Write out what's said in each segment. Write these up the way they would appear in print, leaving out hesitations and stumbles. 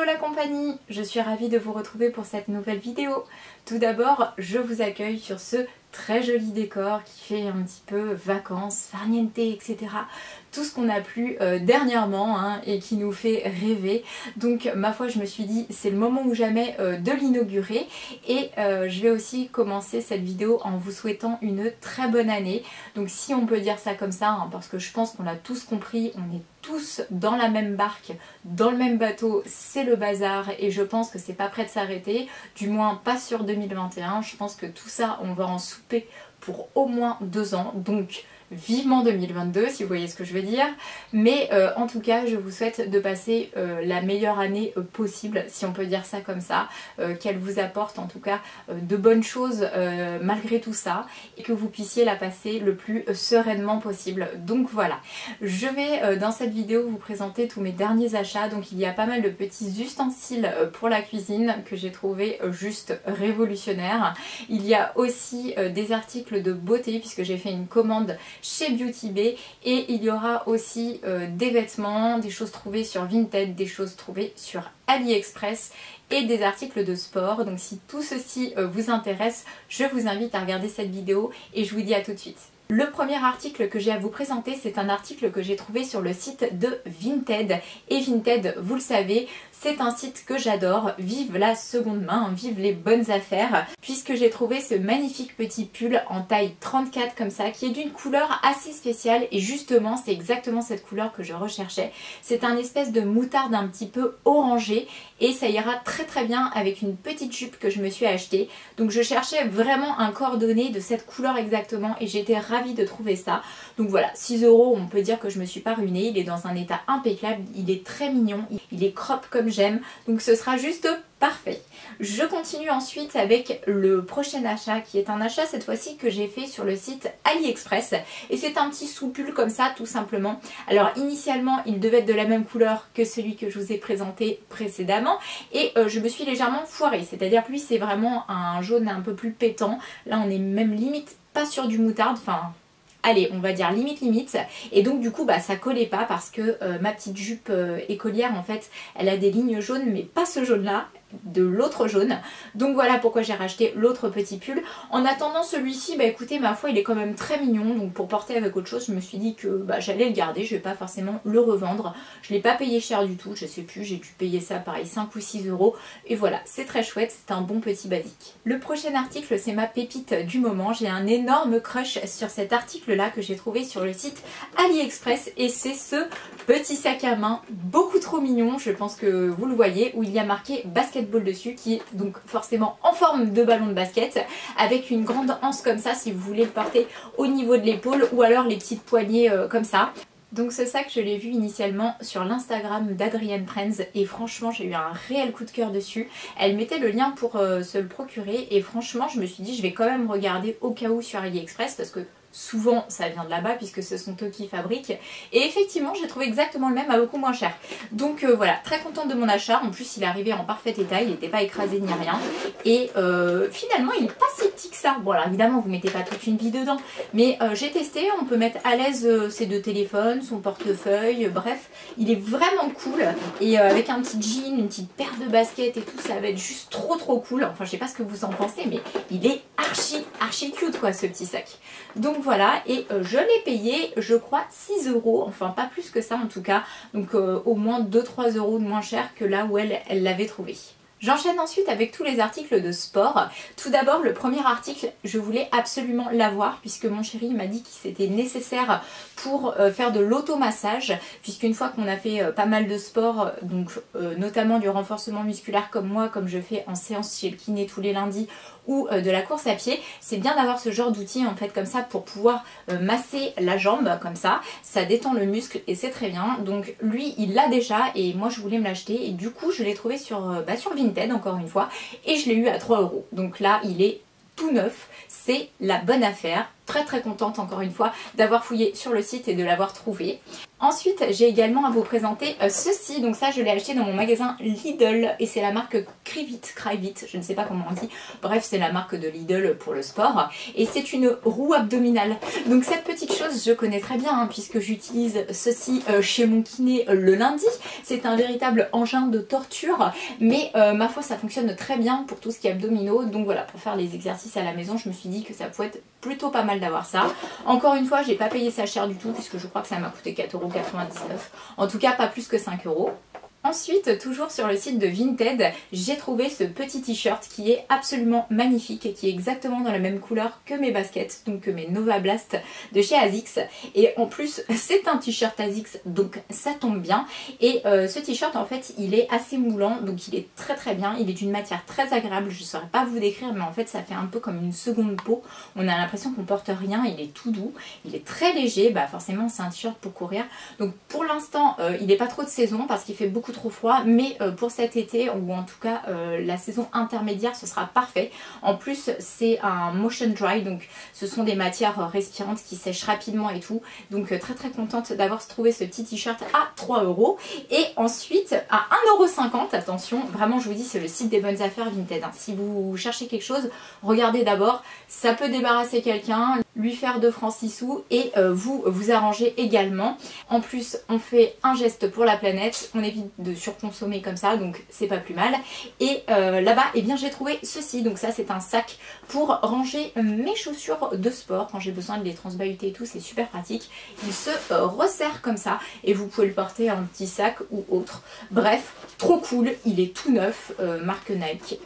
la compagnie, je suis ravie de vous retrouver pour cette nouvelle vidéo. Tout d'abord, je vous accueille sur ce très joli décor qui fait un petit peu vacances, farniente, etc. Tout ce qu'on a plu dernièrement hein, et qui nous fait rêver. Donc ma foi, je me suis dit c'est le moment ou jamais de l'inaugurer. Et je vais aussi commencer cette vidéo en vous souhaitant une très bonne année. Donc si on peut dire ça comme ça, hein, parce que je pense qu'on l'a tous compris, on est tous dans la même barque, dans le même bateau, c'est le bazar et je pense que c'est pas prêt de s'arrêter, du moins pas sur 2021. Je pense que tout ça, on va en souper pour au moins 2 ans, donc vivement 2022 si vous voyez ce que je veux dire. Mais en tout cas, je vous souhaite de passer la meilleure année possible, si on peut dire ça comme ça, qu'elle vous apporte en tout cas de bonnes choses malgré tout ça et que vous puissiez la passer le plus sereinement possible. Donc voilà, je vais dans cette vidéo vous présenter tous mes derniers achats. Donc il y a pas mal de petits ustensiles pour la cuisine que j'ai trouvé juste révolutionnaires. Il y a aussi des articles de beauté puisque j'ai fait une commande chez Beauty Bay et il y aura aussi des vêtements, des choses trouvées sur Vinted, des choses trouvées sur AliExpress et des articles de sport. Donc si tout ceci vous intéresse, je vous invite à regarder cette vidéo et je vous dis à tout de suite. Le premier article que j'ai à vous présenter, c'est un article que j'ai trouvé sur le site de Vinted. Et Vinted, vous le savez, c'est un site que j'adore. Vive la seconde main, vive les bonnes affaires. Puisque j'ai trouvé ce magnifique petit pull en taille 34 comme ça, qui est d'une couleur assez spéciale. Et justement, c'est exactement cette couleur que je recherchais. C'est un espèce de moutarde un petit peu orangé. Et ça ira très très bien avec une petite jupe que je me suis achetée. Donc je cherchais vraiment un coordonné de cette couleur exactement. Et j'étais ravie de trouver ça. Donc voilà, 6 €, on peut dire que je me suis pas ruinée. Il est dans un état impeccable, il est très mignon, il est crop comme j'aime, donc ce sera juste parfait. Je continue ensuite avec le prochain achat qui est un achat cette fois-ci que j'ai fait sur le site AliExpress et c'est un petit sous-pull comme ça tout simplement. Alors initialement il devait être de la même couleur que celui que je vous ai présenté précédemment et je me suis légèrement foirée, c'est-à-dire que lui c'est vraiment un jaune un peu plus pétant. Là on est même limite pas sur du moutarde, enfin allez, on va dire limite. Et donc du coup bah ça collait pas parce que ma petite jupe écolière en fait elle a des lignes jaunes mais pas ce jaune là, de l'autre jaune. Donc voilà pourquoi j'ai racheté l'autre petit pull. En attendant celui-ci, bah écoutez ma foi il est quand même très mignon. Donc pour porter avec autre chose je me suis dit que bah, j'allais le garder. Je vais pas forcément le revendre. Je l'ai pas payé cher du tout, je sais plus, j'ai dû payer ça pareil 5 ou 6 €. Et voilà, c'est très chouette, c'est un bon petit basique. Le prochain article c'est ma pépite du moment. J'ai un énorme crush sur cet article là que j'ai trouvé sur le site AliExpress. Et c'est ce petit sac à main beaucoup trop mignon, je pense que vous le voyez, où il y a marqué basketball dessus, qui est donc forcément en forme de ballon de basket avec une grande anse comme ça si vous voulez le porter au niveau de l'épaule ou alors les petites poignées comme ça. Donc ce sac je l'ai vu initialement sur l'Instagram d'Adrienne Trends et franchement j'ai eu un réel coup de cœur dessus. Elle mettait le lien pour se le procurer et franchement je me suis dit je vais quand même regarder au cas où sur AliExpress parce que souvent ça vient de là-bas puisque ce sont eux qui fabriquent. Et effectivement j'ai trouvé exactement le même à beaucoup moins cher. Donc voilà, très contente de mon achat. En plus il est arrivé en parfait état, il n'était pas écrasé ni rien. Et finalement il n'est pas si petit que ça. Bon alors évidemment vous mettez pas toute une vie dedans. Mais j'ai testé, on peut mettre à l'aise ses 2 téléphones, son portefeuille, bref. Il est vraiment cool. Et avec un petit jean, une petite paire de baskets et tout, ça va être juste trop cool. Enfin je sais pas ce que vous en pensez mais il est archi cute quoi ce petit sac. Donc voilà, et je l'ai payé je crois 6 €, enfin pas plus que ça en tout cas, donc au moins 2-3 € de moins cher que là où elle l'avait trouvé. J'enchaîne ensuite avec tous les articles de sport. Tout d'abord le premier article, je voulais absolument l'avoir puisque mon chéri m'a dit que c'était nécessaire pour faire de l'automassage, puisqu'une fois qu'on a fait pas mal de sport, donc notamment du renforcement musculaire comme moi, comme je fais en séance chez le kiné tous les lundis, ou de la course à pied, c'est bien d'avoir ce genre d'outil en fait comme ça pour pouvoir masser la jambe comme ça détend le muscle et c'est très bien. Donc lui il l'a déjà et moi je voulais me l'acheter et du coup je l'ai trouvé sur Vinted encore une fois et je l'ai eu à 3 €. Donc là il est tout neuf, c'est la bonne affaire, très contente encore une fois d'avoir fouillé sur le site et de l'avoir trouvé. Ensuite, j'ai également à vous présenter ceci. Donc ça, je l'ai acheté dans mon magasin Lidl et c'est la marque Crivit, je ne sais pas comment on dit. Bref, c'est la marque de Lidl pour le sport. Et c'est une roue abdominale. Donc cette petite chose, je connais très bien puisque j'utilise ceci chez mon kiné le lundi. C'est un véritable engin de torture. Mais ma foi, ça fonctionne très bien pour tout ce qui est abdominaux. Donc voilà, pour faire les exercices à la maison, je me suis dit que ça pouvait être plutôt pas mal d'avoir ça. Encore une fois, j'ai pas payé ça cher du tout puisque je crois que ça m'a coûté 4,99 €. En tout cas, pas plus que 5 €. Ensuite, toujours sur le site de Vinted, j'ai trouvé ce petit t-shirt qui est absolument magnifique et qui est exactement dans la même couleur que mes baskets, donc que mes Nova Blast de chez ASICS. Et en plus, c'est un t-shirt ASICS, donc ça tombe bien. Et ce t-shirt, en fait, il est assez moulant, donc il est très bien. Il est d'une matière très agréable, je ne saurais pas vous décrire, mais en fait, ça fait un peu comme une seconde peau. On a l'impression qu'on porte rien, il est tout doux, il est très léger. Bah forcément, c'est un t-shirt pour courir. Donc pour l'instant, il n'est pas trop de saison parce qu'il fait beaucoup trop froid, mais pour cet été ou en tout cas la saison intermédiaire, ce sera parfait. En plus, c'est un motion dry, donc ce sont des matières respirantes qui sèchent rapidement et tout. Donc très contente d'avoir trouvé ce petit t-shirt à 3 €. Et ensuite à 1,50 €, attention, vraiment je vous dis, c'est le site des bonnes affaires Vinted. Si vous cherchez quelque chose, regardez d'abord, ça peut débarrasser quelqu'un, lui faire 2 francs 6 sous et vous arranger également. En plus, on fait un geste pour la planète, on évite de surconsommer comme ça, donc c'est pas plus mal. Et là-bas, eh bien j'ai trouvé ceci. Donc ça, c'est un sac pour ranger mes chaussures de sport quand j'ai besoin de les transbahuter et tout, c'est super pratique. Il se resserre comme ça et vous pouvez le porter en petit sac ou autre. Bref, trop cool, il est tout neuf, marque Nike,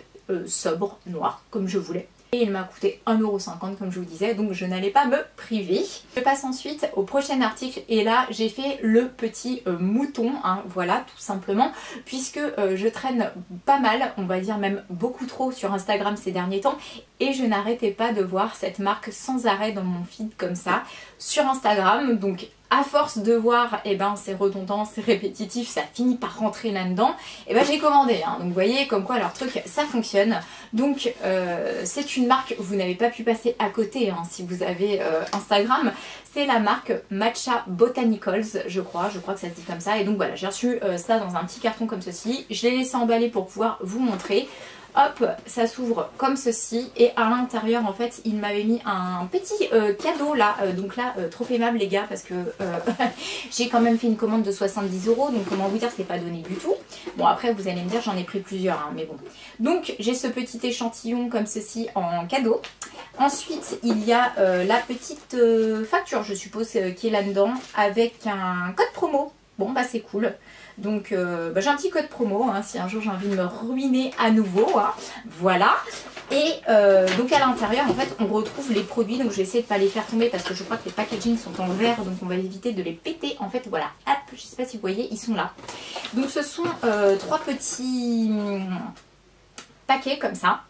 sobre, noir, comme je voulais. Et il m'a coûté 1,50 € comme je vous disais, donc je n'allais pas me priver. Je passe ensuite au prochain article et là j'ai fait le petit mouton, voilà, tout simplement, puisque je traîne pas mal, on va dire même beaucoup trop sur Instagram ces derniers temps et je n'arrêtais pas de voir cette marque sans arrêt dans mon feed comme ça sur Instagram. Donc à force de voir, et ben c'est redondant, c'est répétitif, ça finit par rentrer là-dedans, et ben j'ai commandé. Donc vous voyez comme quoi leur truc ça fonctionne. Donc c'est une marque, vous n'avez pas pu passer à côté si vous avez Instagram. C'est la marque Matcha Botanicals, je crois que ça se dit comme ça. Et donc voilà, j'ai reçu ça dans un petit carton comme ceci. Je l'ai laissé emballer pour pouvoir vous montrer. Hop, ça s'ouvre comme ceci et à l'intérieur en fait il m'avait mis un petit cadeau là, donc là trop aimable les gars parce que j'ai quand même fait une commande de 70 €, donc comment vous dire, c'est pas donné du tout. Bon après vous allez me dire j'en ai pris plusieurs mais bon. Donc j'ai ce petit échantillon comme ceci en cadeau. Ensuite il y a la petite facture je suppose qui est là-dedans avec un code promo. Bon bah c'est cool. Donc j'ai un petit code promo si un jour j'ai envie de me ruiner à nouveau, voilà. Et donc à l'intérieur en fait on retrouve les produits, donc je vais essayer de ne pas les faire tomber parce que je crois que les packaging sont en verre, donc on va éviter de les péter. En fait voilà, hop, je sais pas si vous voyez, ils sont là. Donc ce sont 3 petits paquets comme ça.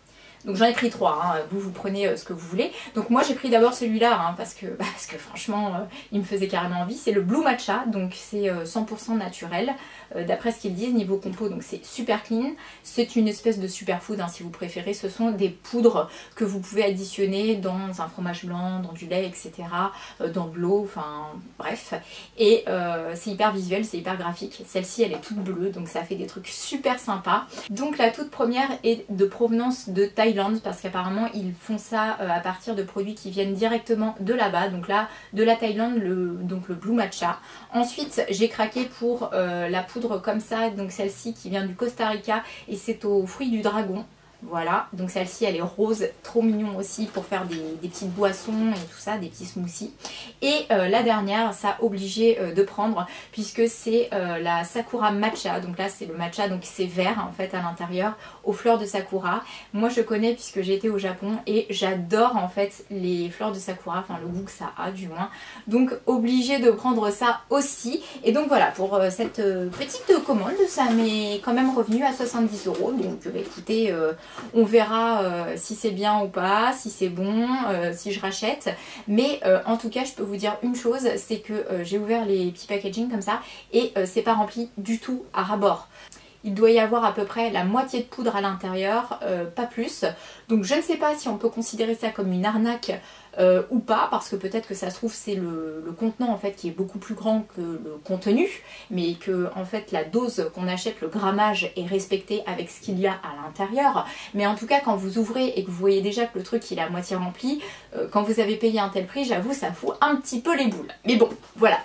Donc j'en ai pris 3, vous prenez ce que vous voulez. Donc moi j'ai pris d'abord celui-là parce que franchement il me faisait carrément envie. C'est le Blue Matcha, donc c'est 100% naturel d'après ce qu'ils disent niveau compo, donc c'est super clean. C'est une espèce de superfood si vous préférez. Ce sont des poudres que vous pouvez additionner dans un fromage blanc, dans du lait, etc. Dans de l'eau, enfin bref. Et c'est hyper visuel, c'est hyper graphique. Celle-ci elle est toute bleue, donc ça fait des trucs super sympas. Donc la toute première est de provenance de Thaïlande, parce qu'apparemment ils font ça à partir de produits qui viennent directement de là-bas. Donc là de la Thaïlande, donc le Blue Matcha. Ensuite j'ai craqué pour la poudre comme ça, donc celle-ci qui vient du Costa Rica et c'est aux fruits du dragon. Voilà, donc celle-ci elle est rose, trop mignon aussi pour faire des petites boissons et tout ça, des petits smoothies. Et la dernière, ça obligé de prendre puisque c'est la Sakura Matcha. Donc là c'est le matcha, donc c'est vert en fait à l'intérieur, aux fleurs de Sakura. Moi je connais puisque j'ai été au Japon et j'adore en fait les fleurs de Sakura, enfin le goût que ça a du moins. Donc obligé de prendre ça aussi. Et donc voilà, pour cette petite commande, ça m'est quand même revenu à 70 €. Donc écoutez, on verra si c'est bien ou pas, si c'est bon, si je rachète. Mais en tout cas, je peux vous dire une chose, c'est que j'ai ouvert les petits packaging comme ça et c'est pas rempli du tout à ras-bord. il doit y avoir à peu près la moitié de poudre à l'intérieur, pas plus. Donc je ne sais pas si on peut considérer ça comme une arnaque ou pas, parce que peut-être que ça se trouve c'est le contenant en fait qui est beaucoup plus grand que le contenu, mais que en fait la dose qu'on achète, le grammage est respecté avec ce qu'il y a à l'intérieur. Mais en tout cas quand vous ouvrez et que vous voyez déjà que le truc il est à moitié rempli, quand vous avez payé un tel prix, j'avoue ça fout un petit peu les boules. Mais bon, voilà.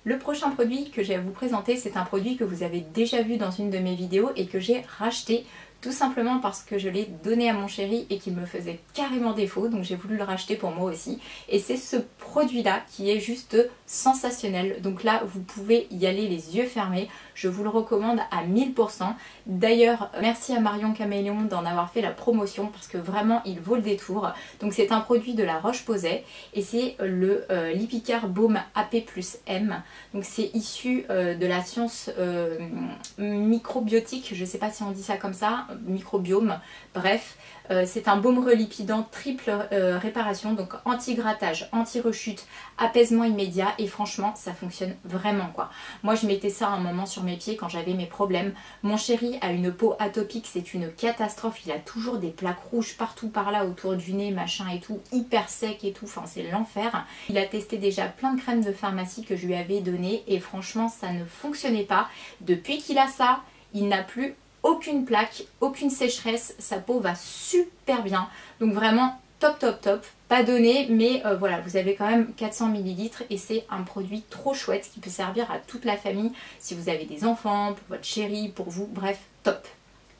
Le prochain produit que j'ai à vous présenter, c'est un produit que vous avez déjà vu dans une de mes vidéos et que j'ai racheté tout simplement parce que je l'ai donné à mon chéri et qu'il me faisait carrément défaut, donc j'ai voulu le racheter pour moi aussi. Et c'est ce produit-là qui est juste sensationnel. Donc là, vous pouvez y aller les yeux fermés. Je vous le recommande à 1000%. D'ailleurs, merci à Marion Caméléon d'en avoir fait la promotion parce que vraiment, il vaut le détour. Donc c'est un produit de la Roche-Posay et c'est le Lipicare Baume AP plus M. Donc c'est issu de la science microbiotique, je ne sais pas si on dit ça comme ça, microbiome, bref. C'est un baume relipidant triple réparation, donc anti-grattage, anti-rechute, apaisement immédiat et franchement ça fonctionne vraiment quoi. Moi je mettais ça à un moment sur mes pieds quand j'avais mes problèmes. Mon chéri a une peau atopique, c'est une catastrophe, il a toujours des plaques rouges partout par là autour du nez, machin et tout, hyper sec et tout, enfin c'est l'enfer. Il a testé déjà plein de crèmes de pharmacie que je lui avais données et franchement ça ne fonctionnait pas. Depuis qu'il a ça, il n'a plus aucune plaque, aucune sécheresse, sa peau va super bien. Donc vraiment top top top, pas donné mais voilà, vous avez quand même 400 ml et c'est un produit trop chouette qui peut servir à toute la famille si vous avez des enfants, pour votre chéri, pour vous, bref, top.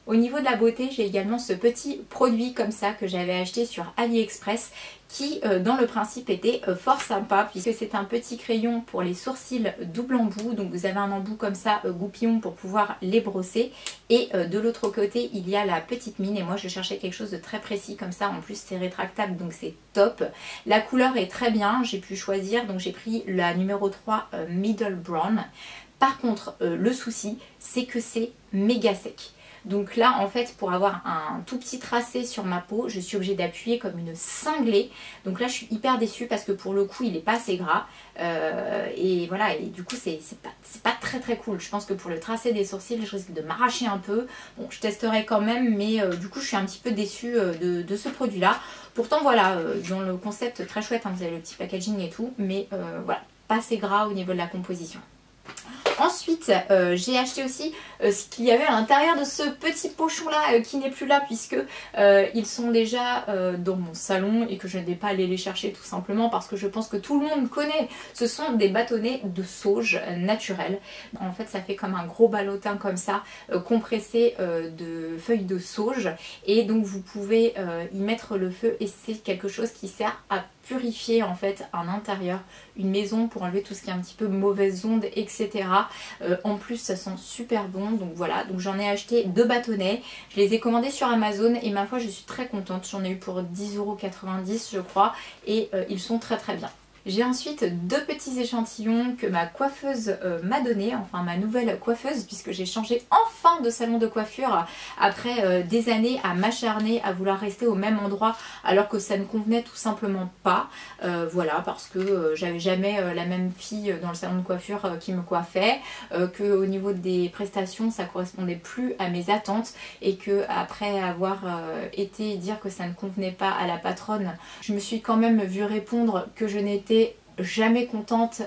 Au niveau de la beauté, j'ai également ce petit produit comme ça que j'avais acheté sur AliExpress qui dans le principe était fort sympa puisque c'est un petit crayon pour les sourcils double embout. Donc vous avez un embout comme ça goupillon pour pouvoir les brosser et de l'autre côté il y a la petite mine et moi je cherchais quelque chose de très précis comme ça. En plus c'est rétractable donc c'est top. La couleur est très bien, j'ai pu choisir donc j'ai pris la numéro 3 Middle Brown. Par contre le souci c'est que c'est méga sec. Donc là en fait pour avoir un tout petit tracé sur ma peau je suis obligée d'appuyer comme une cinglée. Donc là je suis hyper déçue parce que pour le coup il n'est pas assez gras et voilà, et du coup c'est pas très très cool. Je pense que pour le tracé des sourcils je risque de m'arracher un peu. Bon je testerai quand même mais du coup je suis un petit peu déçue de ce produit là. Pourtant voilà, dans le concept très chouette, hein, vous avez le petit packaging et tout, mais voilà, pas assez gras au niveau de la composition. Ensuite, j'ai acheté aussi ce qu'il y avait à l'intérieur de ce petit pochon là qui n'est plus là puisque ils sont déjà dans mon salon et que je n'ai pas allé les chercher tout simplement parce que je pense que tout le monde connaît. Ce sont des bâtonnets de sauge naturels. En fait ça fait comme un gros ballotin comme ça compressé de feuilles de sauge et donc vous pouvez y mettre le feu et c'est quelque chose qui sert à purifier en fait un intérieur, une maison pour enlever tout ce qui est un petit peu mauvaise onde, etc. En plus ça sent super bon, donc voilà, donc j'en ai acheté 2 bâtonnets, je les ai commandés sur Amazon et ma foi je suis très contente, j'en ai eu pour 10,90 € je crois et ils sont très très bien. J'ai ensuite 2 petits échantillons que ma coiffeuse m'a donné, enfin ma nouvelle coiffeuse puisque j'ai changé enfin de salon de coiffure après des années à m'acharner à vouloir rester au même endroit alors que ça ne convenait tout simplement pas. Voilà, parce que j'avais jamais la même fille dans le salon de coiffure qui me coiffait, que au niveau des prestations ça correspondait plus à mes attentes et que après avoir été dire que ça ne convenait pas à la patronne, je me suis quand même vue répondre que je n'étais jamais contente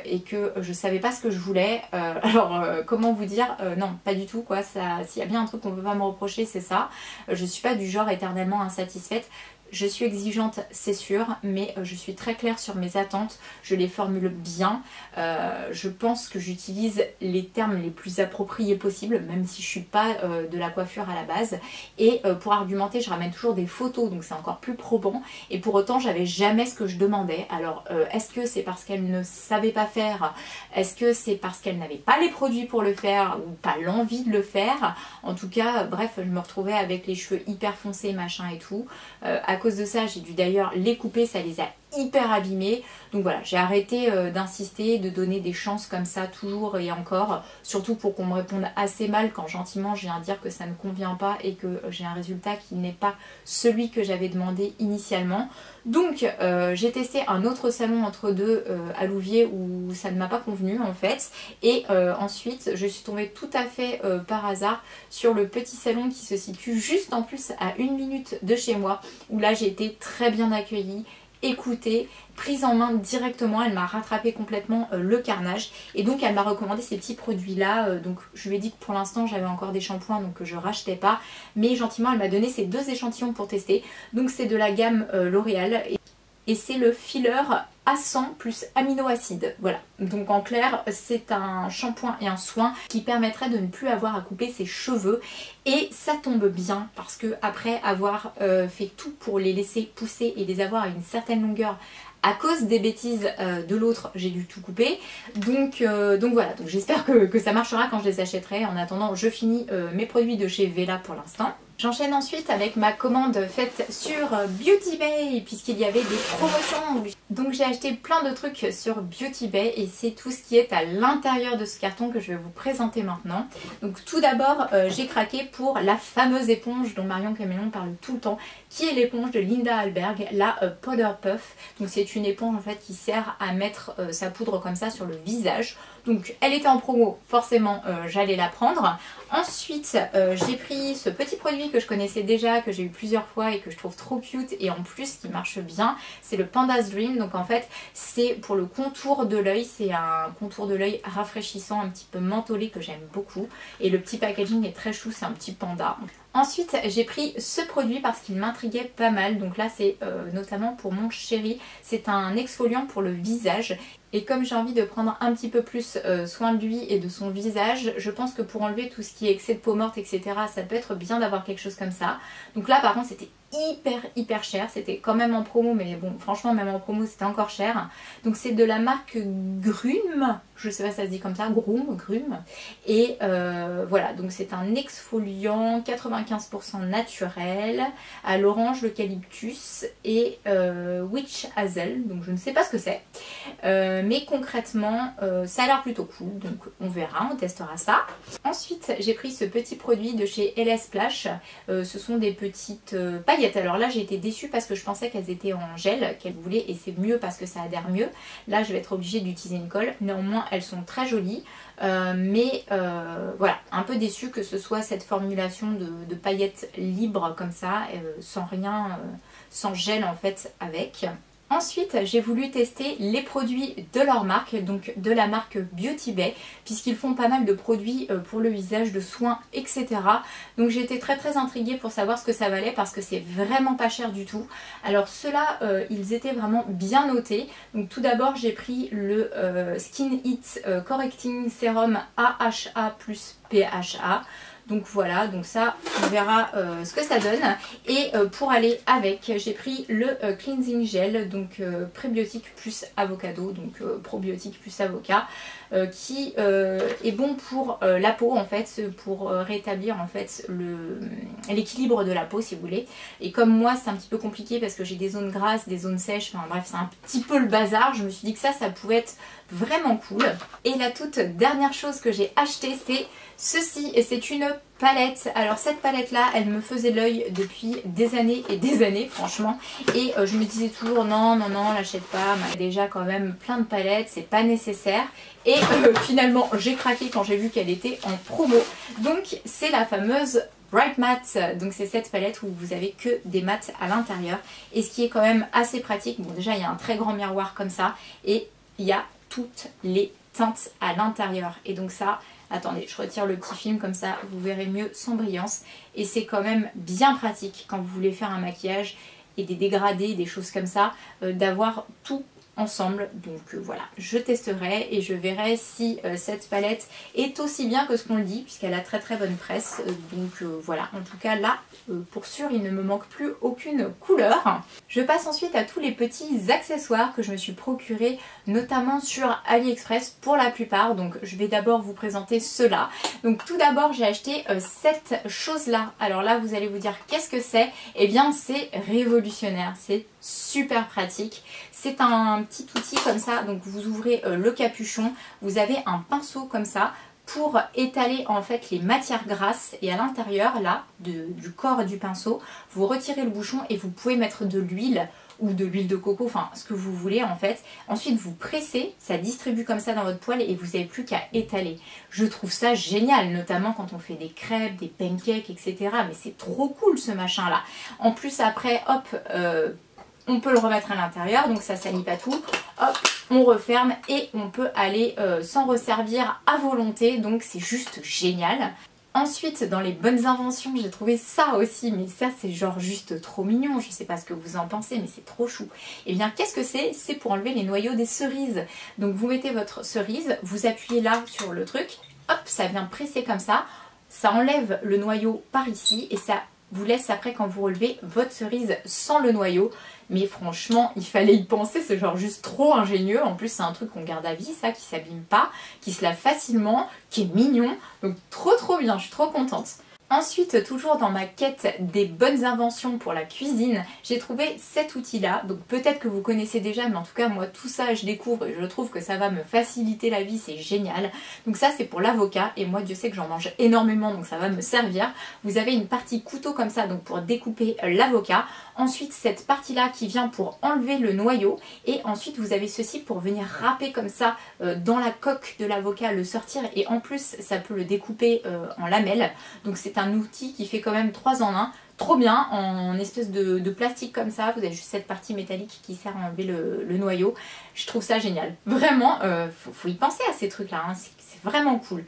et que je savais pas ce que je voulais. Alors comment vous dire, non pas du tout quoi, s'il y a bien un truc qu'on peut pas me reprocher c'est ça. Je suis pas du genre éternellement insatisfaite. Je suis exigeante, c'est sûr, mais je suis très claire sur mes attentes, je les formule bien. Je pense que j'utilise les termes les plus appropriés possibles, même si je suis pas de la coiffure à la base. Et pour argumenter, je ramène toujours des photos, donc c'est encore plus probant. Et pour autant, j'avais jamais ce que je demandais. Alors, est-ce que c'est parce qu'elle ne savait pas faire? Est-ce que c'est parce qu'elle n'avait pas les produits pour le faire ou pas l'envie de le faire? En tout cas, bref, je me retrouvais avec les cheveux hyper foncés, machin et tout. À cause de ça, j'ai dû d'ailleurs les couper, ça les a hyper abîmé. Donc voilà, j'ai arrêté d'insister, de donner des chances comme ça toujours et encore, surtout pour qu'on me réponde assez mal quand gentiment je viens dire que ça ne convient pas et que j'ai un résultat qui n'est pas celui que j'avais demandé initialement. Donc j'ai testé un autre salon entre deux à Louviers où ça ne m'a pas convenu en fait, et ensuite je suis tombée tout à fait par hasard sur le petit salon qui se situe juste en plus à 1 minute de chez moi, où là j'ai été très bien accueillie, écoutée, prise en main directement. Elle m'a rattrapé complètement le carnage et donc elle m'a recommandé ces petits produits là. Donc je lui ai dit que pour l'instant j'avais encore des shampoings donc que je rachetais pas, mais gentiment elle m'a donné ces 2 échantillons pour tester. Donc c'est de la gamme L'Oréal et c'est le filler à 100 plus aminoacides. Voilà, donc en clair c'est un shampoing et un soin qui permettrait de ne plus avoir à couper ses cheveux, et ça tombe bien parce que après avoir fait tout pour les laisser pousser et les avoir à une certaine longueur, à cause des bêtises de l'autre, j'ai dû tout couper. Donc voilà, donc j'espère que ça marchera quand je les achèterai. En attendant, je finis mes produits de chez Vela pour l'instant. J'enchaîne ensuite avec ma commande faite sur Beauty Bay puisqu'il y avait des promotions. Donc j'ai acheté plein de trucs sur Beauty Bay et c'est tout ce qui est à l'intérieur de ce carton que je vais vous présenter maintenant. Donc tout d'abord, j'ai craqué pour la fameuse éponge dont Marion Camélon parle tout le temps, qui est l'éponge de Linda Hallberg, la Powder Puff. Donc c'est une éponge en fait qui sert à mettre sa poudre comme ça sur le visage. Donc elle était en promo, forcément j'allais la prendre. Ensuite j'ai pris ce petit produit que je connaissais déjà, que j'ai eu plusieurs fois et que je trouve trop cute et en plus qui marche bien. C'est le Panda's Dream. Donc en fait c'est pour le contour de l'œil, c'est un contour de l'œil rafraîchissant, un petit peu mentholé que j'aime beaucoup. Et le petit packaging est très chou, c'est un petit panda. Ensuite j'ai pris ce produit parce qu'il m'intriguait pas mal. Donc là c'est notamment pour mon chéri, c'est un exfoliant pour le visage. Et comme j'ai envie de prendre un petit peu plus soin de lui et de son visage, je pense que pour enlever tout ce qui est excès de peau morte, etc., ça peut être bien d'avoir quelque chose comme ça. Donc là par contre c'était hyper cher, c'était quand même en promo, mais bon franchement même en promo c'était encore cher. Donc c'est de la marque Grume, je sais pas si ça se dit comme ça, Grume. Et voilà, donc c'est un exfoliant 95% naturel à l'orange, l'eucalyptus et witch hazel, donc je ne sais pas ce que c'est. Mais concrètement ça a l'air plutôt cool, donc on verra, on testera ça. Ensuite j'ai pris ce petit produit de chez LS Splash, ce sont des petites paillettes. Alors là j'ai été déçue parce que je pensais qu'elles étaient en gel, qu'elles voulaient, et c'est mieux parce que ça adhère mieux. Là je vais être obligée d'utiliser une colle, néanmoins elles sont très jolies, mais voilà, un peu déçue que ce soit cette formulation de paillettes libres comme ça, sans rien, sans gel en fait avec. Ensuite j'ai voulu tester les produits de leur marque, donc de la marque Beauty Bay, puisqu'ils font pas mal de produits pour le visage, de soins, etc. Donc j'ai été très intriguée pour savoir ce que ça valait parce que c'est vraiment pas cher du tout. Alors ceux-là, ils étaient vraiment bien notés. Donc tout d'abord j'ai pris le Skin Heat Correcting Serum AHA plus PHA. Donc voilà, donc ça on verra ce que ça donne. Et pour aller avec, j'ai pris le cleansing gel, donc prébiotique plus avocado, donc probiotique plus avocat, qui est bon pour la peau en fait, pour rétablir en fait l'équilibre de la peau si vous voulez. Et comme moi c'est un petit peu compliqué parce que j'ai des zones grasses, des zones sèches, enfin bref c'est un petit peu le bazar, je me suis dit que ça pouvait être vraiment cool. Et la toute dernière chose que j'ai achetée c'est ceci, et c'est une palette. Alors cette palette là elle me faisait l'œil depuis des années et des années franchement, et je me disais toujours non l'achète pas, mais déjà quand même plein de palettes, c'est pas nécessaire. Et finalement j'ai craqué quand j'ai vu qu'elle était en promo. Donc c'est la fameuse Bright Matte, donc c'est cette palette où vous avez que des mats à l'intérieur, et ce qui est quand même assez pratique. Bon déjà il y a un très grand miroir comme ça et il y a toutes les teintes à l'intérieur, et donc ça, attendez je retire le petit film comme ça vous verrez mieux sans brillance, et c'est quand même bien pratique quand vous voulez faire un maquillage et des dégradés, des choses comme ça, d'avoir tout ensemble. Donc voilà, je testerai et je verrai si cette palette est aussi bien que ce qu'on le dit, puisqu'elle a très très bonne presse. Donc voilà, en tout cas là, pour sûr, il ne me manque plus aucune couleur. Je passe ensuite à tous les petits accessoires que je me suis procurés, notamment sur AliExpress pour la plupart. Donc je vais d'abord vous présenter ceux-là. Donc tout d'abord, j'ai acheté cette chose-là. Alors là, vous allez vous dire qu'est-ce que c'est? Eh bien, c'est révolutionnaire, c'est super pratique. C'est un petit outil comme ça, donc vous ouvrez le capuchon, vous avez un pinceau comme ça pour étaler en fait les matières grasses, et à l'intérieur là du corps du pinceau, vous retirez le bouchon et vous pouvez mettre de l'huile ou de l'huile de coco, enfin ce que vous voulez en fait. Ensuite vous pressez, ça distribue comme ça dans votre poêle et vous n'avez plus qu'à étaler. Je trouve ça génial, notamment quand on fait des crêpes, des pancakes, etc. Mais c'est trop cool ce machin là. En plus après, hop, on peut le remettre à l'intérieur, donc ça salit pas tout. Hop, on referme et on peut aller s'en resservir à volonté, donc c'est juste génial. Ensuite, dans les bonnes inventions, j'ai trouvé ça aussi, mais ça c'est genre juste trop mignon, je sais pas ce que vous en pensez, mais c'est trop chou. Et bien qu'est-ce que c'est? C'est pour enlever les noyaux des cerises. Donc vous mettez votre cerise, vous appuyez là sur le truc, hop, ça vient presser comme ça enlève le noyau par ici et ça vous laisse après quand vous relevez votre cerise sans le noyau. Mais franchement, il fallait y penser, c'est genre juste trop ingénieux. En plus, c'est un truc qu'on garde à vie, ça, qui s'abîme pas, qui se lave facilement, qui est mignon. Donc trop bien, je suis trop contente. Ensuite, toujours dans ma quête des bonnes inventions pour la cuisine, j'ai trouvé cet outil-là. Donc peut-être que vous connaissez déjà, mais en tout cas, moi, tout ça, je découvre et je trouve que ça va me faciliter la vie, c'est génial. Donc ça, c'est pour l'avocat. Et moi, Dieu sait que j'en mange énormément, donc ça va me servir. Vous avez une partie couteau comme ça, donc pour découper l'avocat. Ensuite, cette partie-là qui vient pour enlever le noyau. Et ensuite, vous avez ceci pour venir râper comme ça dans la coque de l'avocat, le sortir. Et en plus, ça peut le découper en lamelles. Donc c'est un outil qui fait quand même 3 en 1. Trop bien, en espèce de plastique comme ça. Vous avez juste cette partie métallique qui sert à enlever le noyau. Je trouve ça génial. Vraiment, faut y penser à ces trucs-là. Hein. C'est vraiment cool.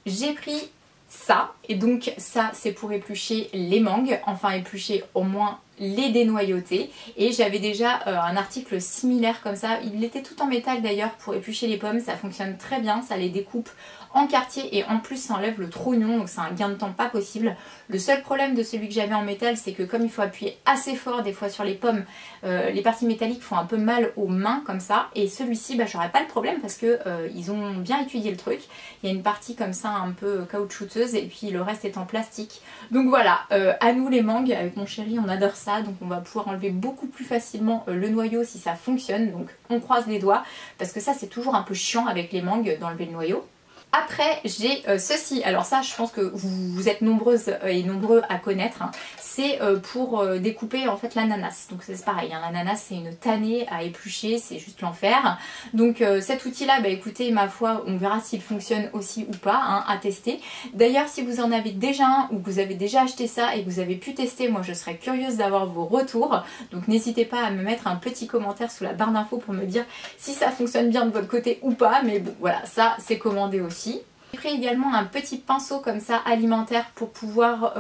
J'ai pris ça. Et donc ça, c'est pour éplucher les mangues. Enfin, éplucher au moins les dénoyauter. Et j'avais déjà un article similaire comme ça. Il était tout en métal d'ailleurs pour éplucher les pommes. Ça fonctionne très bien. Ça les découpe en quartier et en plus ça enlève le trognon, donc c'est un gain de temps pas possible. Le seul problème de celui que j'avais en métal, c'est que comme il faut appuyer assez fort des fois sur les pommes, les parties métalliques font un peu mal aux mains comme ça, et celui-ci bah, j'aurais pas le problème parce que ils ont bien étudié le truc. Il y a une partie comme ça un peu caoutchouteuse et puis le reste est en plastique. Donc voilà, à nous les mangues, avec mon chéri on adore ça, donc on va pouvoir enlever beaucoup plus facilement le noyau si ça fonctionne, donc on croise les doigts parce que ça c'est toujours un peu chiant avec les mangues d'enlever le noyau. Après j'ai ceci, alors ça je pense que vous êtes nombreuses et nombreux à connaître, hein. C'est pour découper en fait l'ananas, donc c'est pareil, hein. L'ananas c'est une tannée à éplucher, c'est juste l'enfer. Donc cet outil là, bah écoutez, ma foi on verra s'il fonctionne aussi ou pas, hein, à tester. D'ailleurs si vous en avez déjà un ou que vous avez déjà acheté ça et que vous avez pu tester, moi je serais curieuse d'avoir vos retours, donc n'hésitez pas à me mettre un petit commentaire sous la barre d'infos pour me dire si ça fonctionne bien de votre côté ou pas, mais bon voilà, ça c'est commandé aussi. J'ai pris également un petit pinceau comme ça alimentaire pour pouvoir,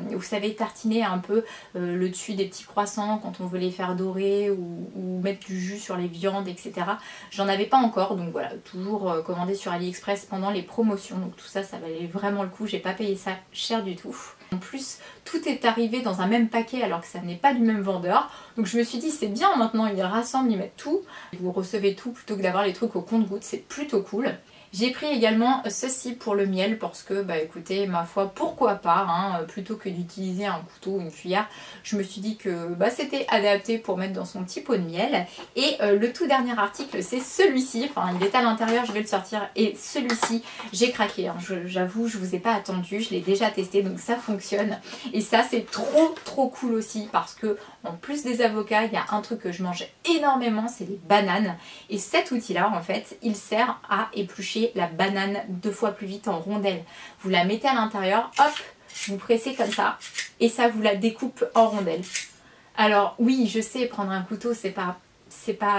vous savez, tartiner un peu le dessus des petits croissants quand on veut les faire dorer ou mettre du jus sur les viandes, etc. J'en avais pas encore, donc voilà, toujours commandé sur AliExpress pendant les promotions. Donc tout ça, ça valait vraiment le coup, j'ai pas payé ça cher du tout. En plus, tout est arrivé dans un même paquet alors que ça n'est pas du même vendeur. Donc je me suis dit, c'est bien maintenant, ils rassemblent, ils mettent tout. Vous recevez tout plutôt que d'avoir les trucs au compte-gouttes, c'est plutôt cool. J'ai pris également ceci pour le miel parce que, bah écoutez, ma foi, pourquoi pas, hein, plutôt que d'utiliser un couteau ou une cuillère, je me suis dit que bah, c'était adapté pour mettre dans son petit pot de miel. Et le tout dernier article, c'est celui-ci, enfin il est à l'intérieur, je vais le sortir, et celui-ci, j'ai craqué, hein. J'avoue, je vous ai pas attendu, je l'ai déjà testé, donc ça fonctionne. Et ça, c'est trop cool aussi parce que, en plus des avocats, il y a un truc que je mange énormément, c'est les bananes. Et cet outil-là, en fait, il sert à éplucher la banane 2 fois plus vite en rondelles. Vous la mettez à l'intérieur, hop, vous pressez comme ça, et ça vous la découpe en rondelles. Alors oui, je sais, prendre un couteau, c'est pas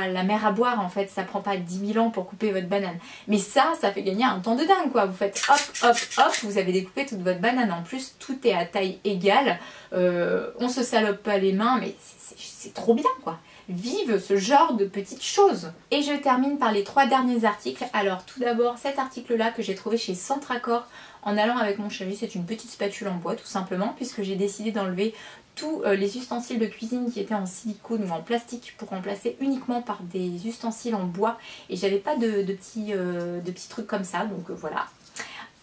la mer à boire en fait, ça prend pas 10 000 ans pour couper votre banane. Mais ça fait gagner un temps de dingue quoi. Vous faites hop, vous avez découpé toute votre banane. En plus, tout est à taille égale. On se salope pas les mains, mais c'est trop bien quoi. vivent ce genre de petites choses. Et je termine par les 3 derniers articles. Alors tout d'abord cet article là que j'ai trouvé chez Centracor en allant avec mon chéri, c'est une petite spatule en bois tout simplement, puisque j'ai décidé d'enlever tous les ustensiles de cuisine qui étaient en silicone ou en plastique pour remplacer uniquement par des ustensiles en bois, et j'avais pas de petits trucs comme ça, donc voilà.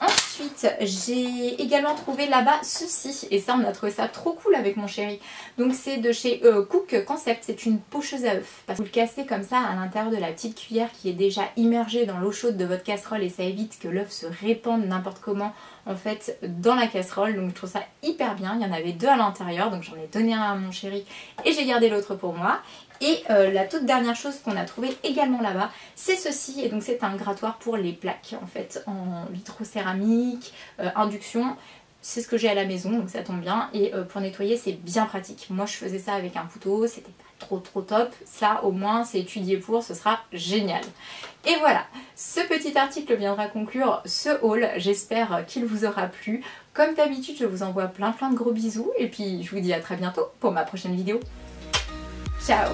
Ensuite, j'ai également trouvé là-bas ceci, et ça on a trouvé ça trop cool avec mon chéri. Donc c'est de chez Cook Concept, c'est une pocheuse à œufs. Vous le cassez comme ça à l'intérieur de la petite cuillère qui est déjà immergée dans l'eau chaude de votre casserole, et ça évite que l'œuf se répande n'importe comment en fait dans la casserole. Donc je trouve ça hyper bien, il y en avait 2 à l'intérieur, donc j'en ai donné un à mon chéri et j'ai gardé l'autre pour moi. Et la toute dernière chose qu'on a trouvé également là-bas, c'est ceci, et donc c'est un grattoir pour les plaques en fait, en vitrocéramique, induction. C'est ce que j'ai à la maison, donc ça tombe bien, et pour nettoyer c'est bien pratique. Moi je faisais ça avec un couteau, c'était pas trop top, ça au moins c'est étudié pour, ce sera génial. Et voilà, ce petit article viendra conclure ce haul, j'espère qu'il vous aura plu. Comme d'habitude je vous envoie plein de gros bisous, et puis je vous dis à très bientôt pour ma prochaine vidéo. Ciao!